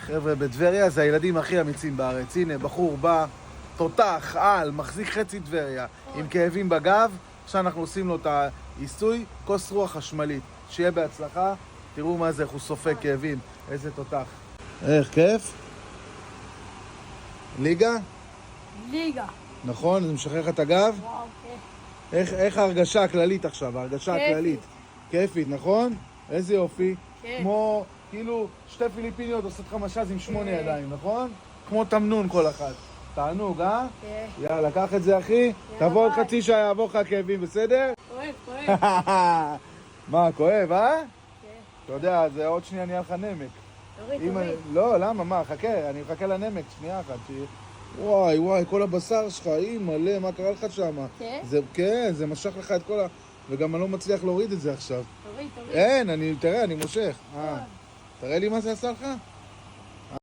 חבר'ה, בטבריה זה הילדים הכי אמיצים בארץ. הנה, בחור בא, תותח, על, מחזיק חצי טבריה, עם כאבים בגב. עכשיו אנחנו עושים לו את העיסוי, כוס רוח חשמלית. שיהיה בהצלחה, תראו מה זה, איך הוא סופג כאבים. איזה תותח. איך, כיף? ליגה? ליגה. נכון, זה משחרר לך את הגב? וואו, כיף. איך ההרגשה הכללית עכשיו? ההרגשה כיפית. הכללית. כיפית, נכון? איזה יופי. כן. כמו, כאילו, שתי פיליפיניות עושות לך משז עם 8 ידיים, נכון? כמו תמנון כל אחת. תענוג, אה? כן. יאללה, קח את זה, אחי. תבוא עוד ביי. חצי שעה, יעבור לך כאבים, בסדר? כואב, כואב. מה, כואב, אה? כן. אתה יודע, זה עוד שנייה נהיה לך נמק. תוריד, אם תוריד. לא, למה? מה? חכה, אני מחכה לנמק, שנייה אחת. וואי, וואי, כל הבשר שלך, מלא, מה קרה לך שם? כן? כן, זה משך לך את כל ה... וגם אני לא מצליח להוריד את זה עכשיו. תוריד, תוריד. אין, תראה, אני מושך. תראה לי מה זה עשה לך.